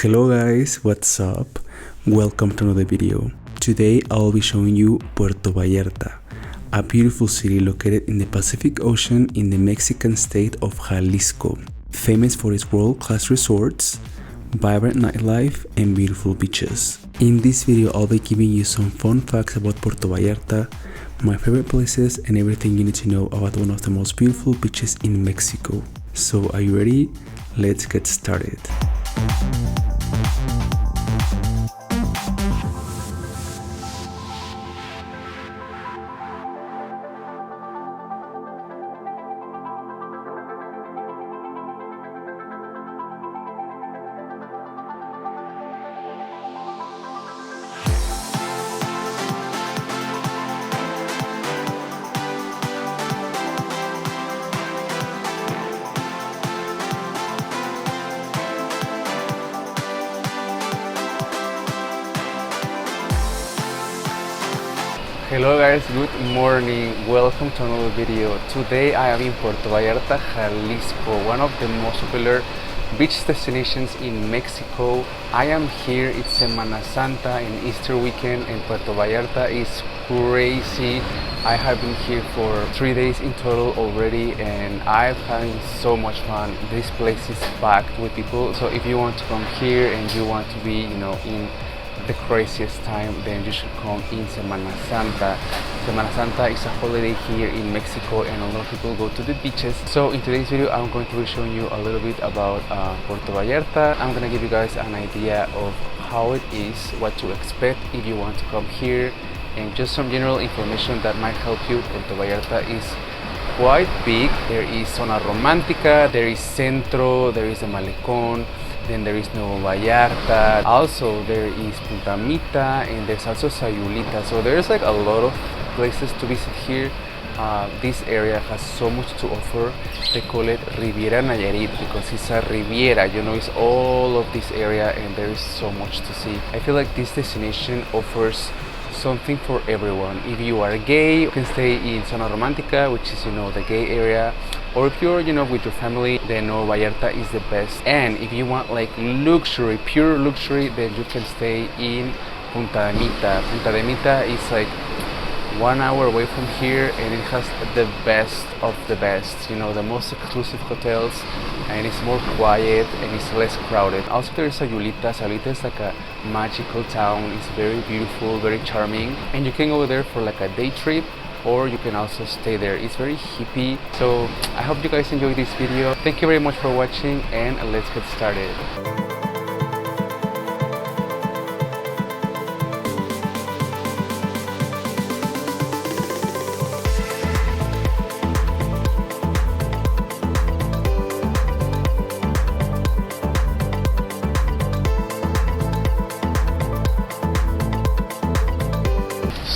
Hello guys, what's up? Welcome to another video. Today I'll be showing you Puerto Vallarta, a beautiful city located in the Pacific Ocean in the Mexican state of Jalisco, famous for its world-class resorts, vibrant nightlife, and beautiful beaches. In this video I'll be giving you some fun facts about Puerto Vallarta, my favorite places, and everything you need to know about one of the most beautiful beaches in Mexico. So are you ready? Let's get started. Hello guys, good morning, welcome to another video. Today I am in Puerto Vallarta, Jalisco, one of the most popular beach destinations in Mexico. I am here, it's Semana Santa and Easter weekend, and Puerto Vallarta is crazy. I have been here for 3 days in total already and I'm having so much fun. This place is packed with people, so if you want to come here and you want to be, in the craziest time, then you should come in Semana Santa. Semana Santa is a holiday here in Mexico and a lot of people go to the beaches. So in today's video I'm going to be showing you a little bit about Puerto Vallarta. I'm gonna give you guys an idea of how it is, what to expect if you want to come here, and just some general information that might help you. Puerto Vallarta is quite big. There is Zona Romantica, there is Centro, there is the Malecón, then there is Nueva Vallarta, also there is Punta Mita, and there's also Sayulita. So there's like a lot of places to visit here. This area has so much to offer. They call it Riviera Nayarit because it's a Riviera, it's all of this area and there is so much to see. I feel like this destination offers something for everyone. If you are gay, you can stay in Zona Romantica, which is the gay area, or if you're with your family, then Nueva Vallarta is the best. And if you want like luxury, pure luxury, then you can stay in Punta Mita. Punta Mita is like 1 hour away from here and it has the best of the best, the most exclusive hotels, and it's more quiet and it's less crowded. Also there is Sayulita. Sayulita is like a magical town. It's very beautiful, very charming, and you can go there for like a day trip, or you can also stay there. It's very hippie. So I hope you guys enjoyed this video. Thank you very much for watching and let's get started.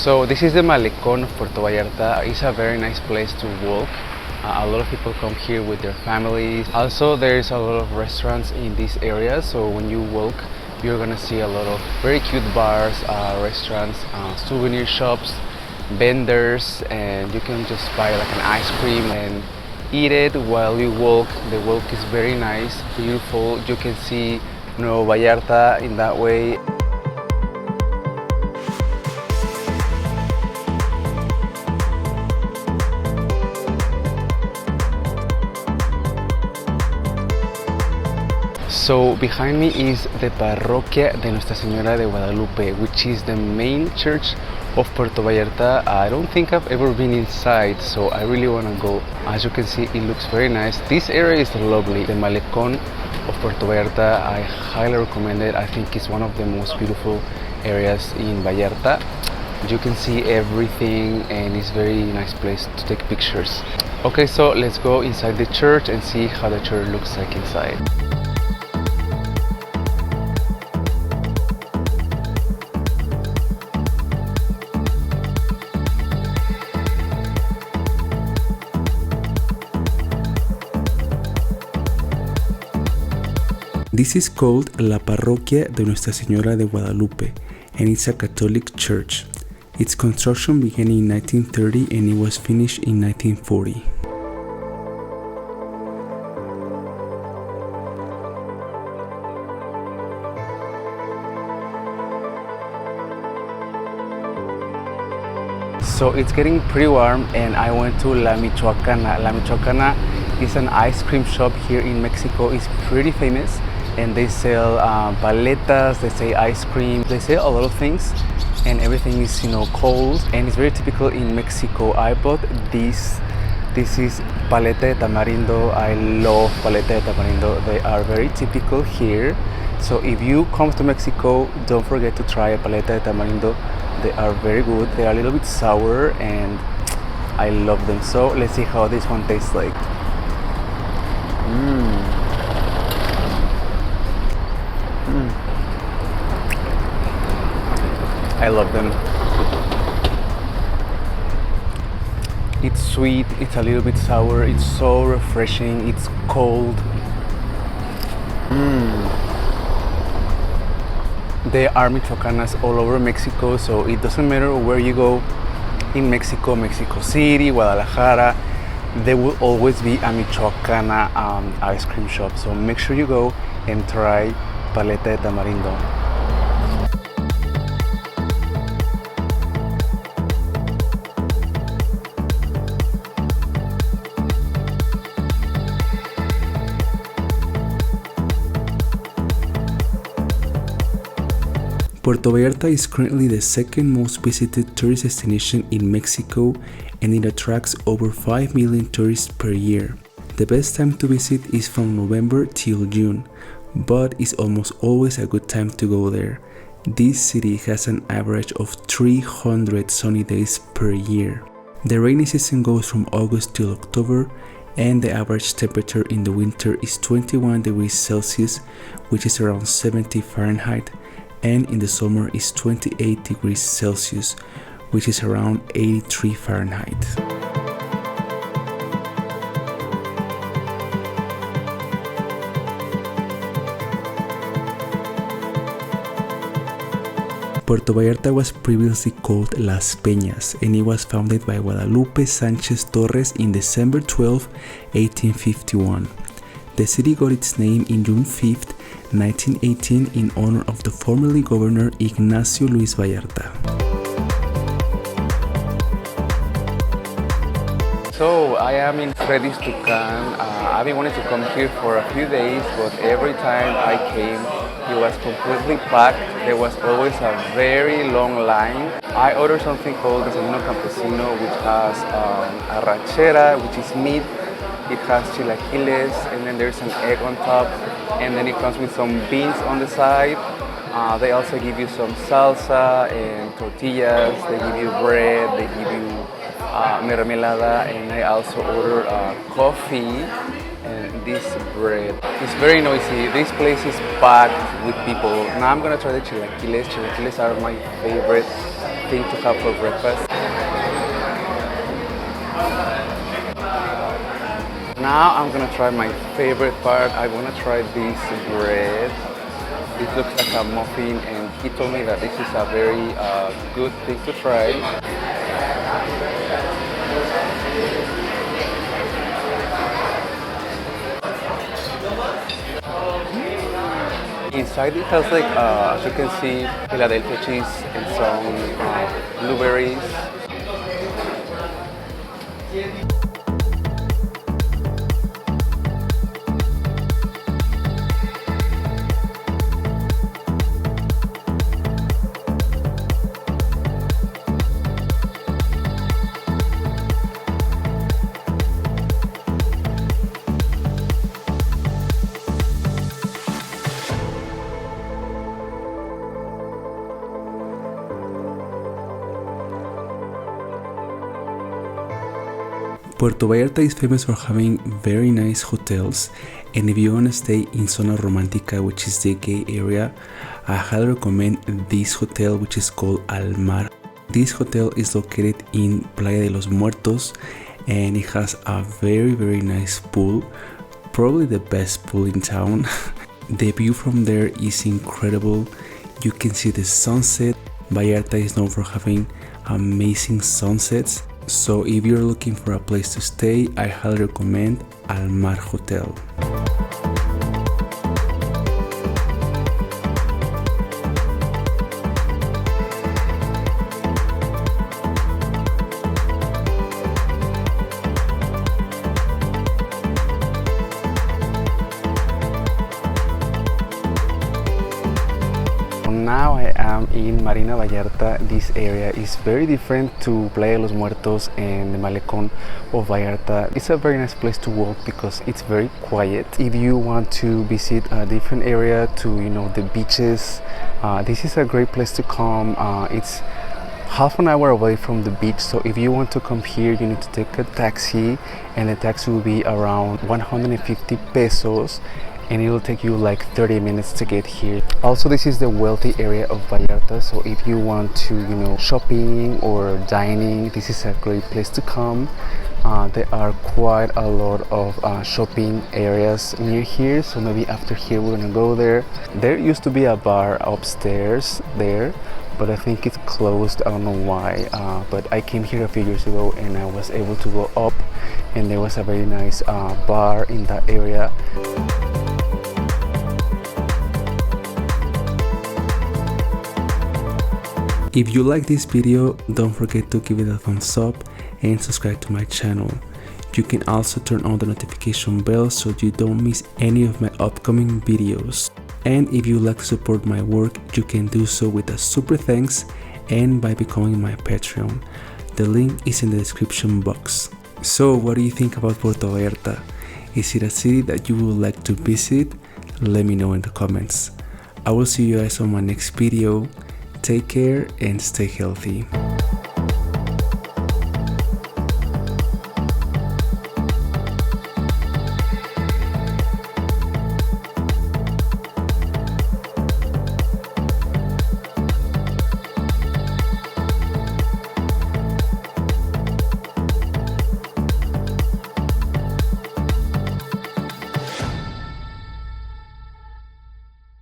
So this is the Malecón of Puerto Vallarta. It's a very nice place to walk. A lot of people come here with their families. Also there's a lot of restaurants in this area, so when you walk you're gonna see a lot of very cute bars, restaurants, souvenir shops, vendors, and you can just buy like an ice cream and eat it while you walk. The walk is very nice, beautiful. You can see Nueva Vallarta in that way. So behind me is the Parroquia de Nuestra Señora de Guadalupe, which is the main church of Puerto Vallarta. I don't think I've ever been inside, so I really want to go. As you can see, it looks very nice. This area is lovely. The Malecón of Puerto Vallarta, I highly recommend it. I think it's one of the most beautiful areas in Vallarta. You can see everything and it's a very nice place to take pictures. Okay, so let's go inside the church and see how the church looks like inside. This is called La Parroquia de Nuestra Señora de Guadalupe, and it's a Catholic church. Its construction began in 1930 and it was finished in 1940. So it's getting pretty warm and I went to La Michoacana. La Michoacana is an ice cream shop here in Mexico. It's pretty famous and they sell paletas, they sell ice cream, they sell a lot of things and everything is, you know, cold and it's very typical in Mexico. I bought this. This is paleta de tamarindo. I love paleta de tamarindo. They are very typical here. So if you come to Mexico, don't forget to try a paleta de tamarindo. They are very good. They are a little bit sour and I love them. So let's see how this one tastes like. I love them. It's sweet, it's a little bit sour, it's so refreshing, it's cold. There are Michoacanas all over Mexico, so it doesn't matter where you go in Mexico, Mexico City, Guadalajara, there will always be a Michoacana ice cream shop. So make sure you go and try paleta de tamarindo. Puerto Vallarta is currently the second most visited tourist destination in Mexico and it attracts over 5 million tourists per year. The best time to visit is from November till June, but it's almost always a good time to go there. This city has an average of 300 sunny days per year. The rainy season goes from August till October and the average temperature in the winter is 21 degrees Celsius, which is around 70 Fahrenheit, and in the summer is 28 degrees Celsius, which is around 83 Fahrenheit. Puerto Vallarta was previously called Las Peñas and it was founded by Guadalupe Sanchez Torres in December 12, 1851. The city got its name in June 5, 1918 in honor of the former governor Ignacio Luis Vallarta. So I am in Fredy's Tucan. I've been wanting to come here for a few days, but every time I came, it was completely packed. There was always a very long line. I ordered something called Desayuno Campesino, which has arrachera, which is meat. It has chilaquiles, and then there's an egg on top, and then it comes with some beans on the side. They also give you some salsa and tortillas. They give you bread. They give you mermelada, and I also ordered coffee and this bread. It's very noisy. This place is packed with people. Now I'm gonna try the chilaquiles. Chilaquiles are my favorite thing to have for breakfast. Now I'm gonna try my favorite part. I'm gonna try this bread. It looks like a muffin and he told me that this is a very good thing to try. Inside it has like, as you can see, Philadelphia cheese and some blueberries. Puerto Vallarta is famous for having very nice hotels, and if you want to stay in Zona Romantica, which is the gay area, I highly recommend this hotel, which is called Almar. This hotel is located in Playa de los Muertos and it has a very nice pool, probably the best pool in town. The view from there is incredible. You can see the sunset. Vallarta is known for having amazing sunsets. So if you're looking for a place to stay, I highly recommend Almar Hotel. now I am in Marina Vallarta. This area is very different to Playa de los Muertos and the Malecón of Vallarta. It's a very nice place to walk because it's very quiet. If you want to visit a different area to, the beaches, this is a great place to come. It's half an hour away from the beach, so if you want to come here you need to take a taxi, and the taxi will be around 150 pesos, and it will take you like 30 minutes to get here. Also, this is the wealthy area of Vallarta, so if you want to shopping or dining, this is a great place to come. There are quite a lot of shopping areas near here, so maybe after here we're gonna go there. There used to be a bar upstairs there, but I think it's closed. I don't know why, but I came here a few years ago and I was able to go up, and there was a very nice bar in that area. If you like this video, don't forget to give it a thumbs up and subscribe to my channel. You can also turn on the notification bell so you don't miss any of my upcoming videos. And if you like to support my work, you can do so with a super thanks and by becoming my Patreon. The link is in the description box. So what do you think about Puerto Vallarta? Is it a city that you would like to visit? Let me know in the comments. I will see you guys on my next video. Take care and stay healthy.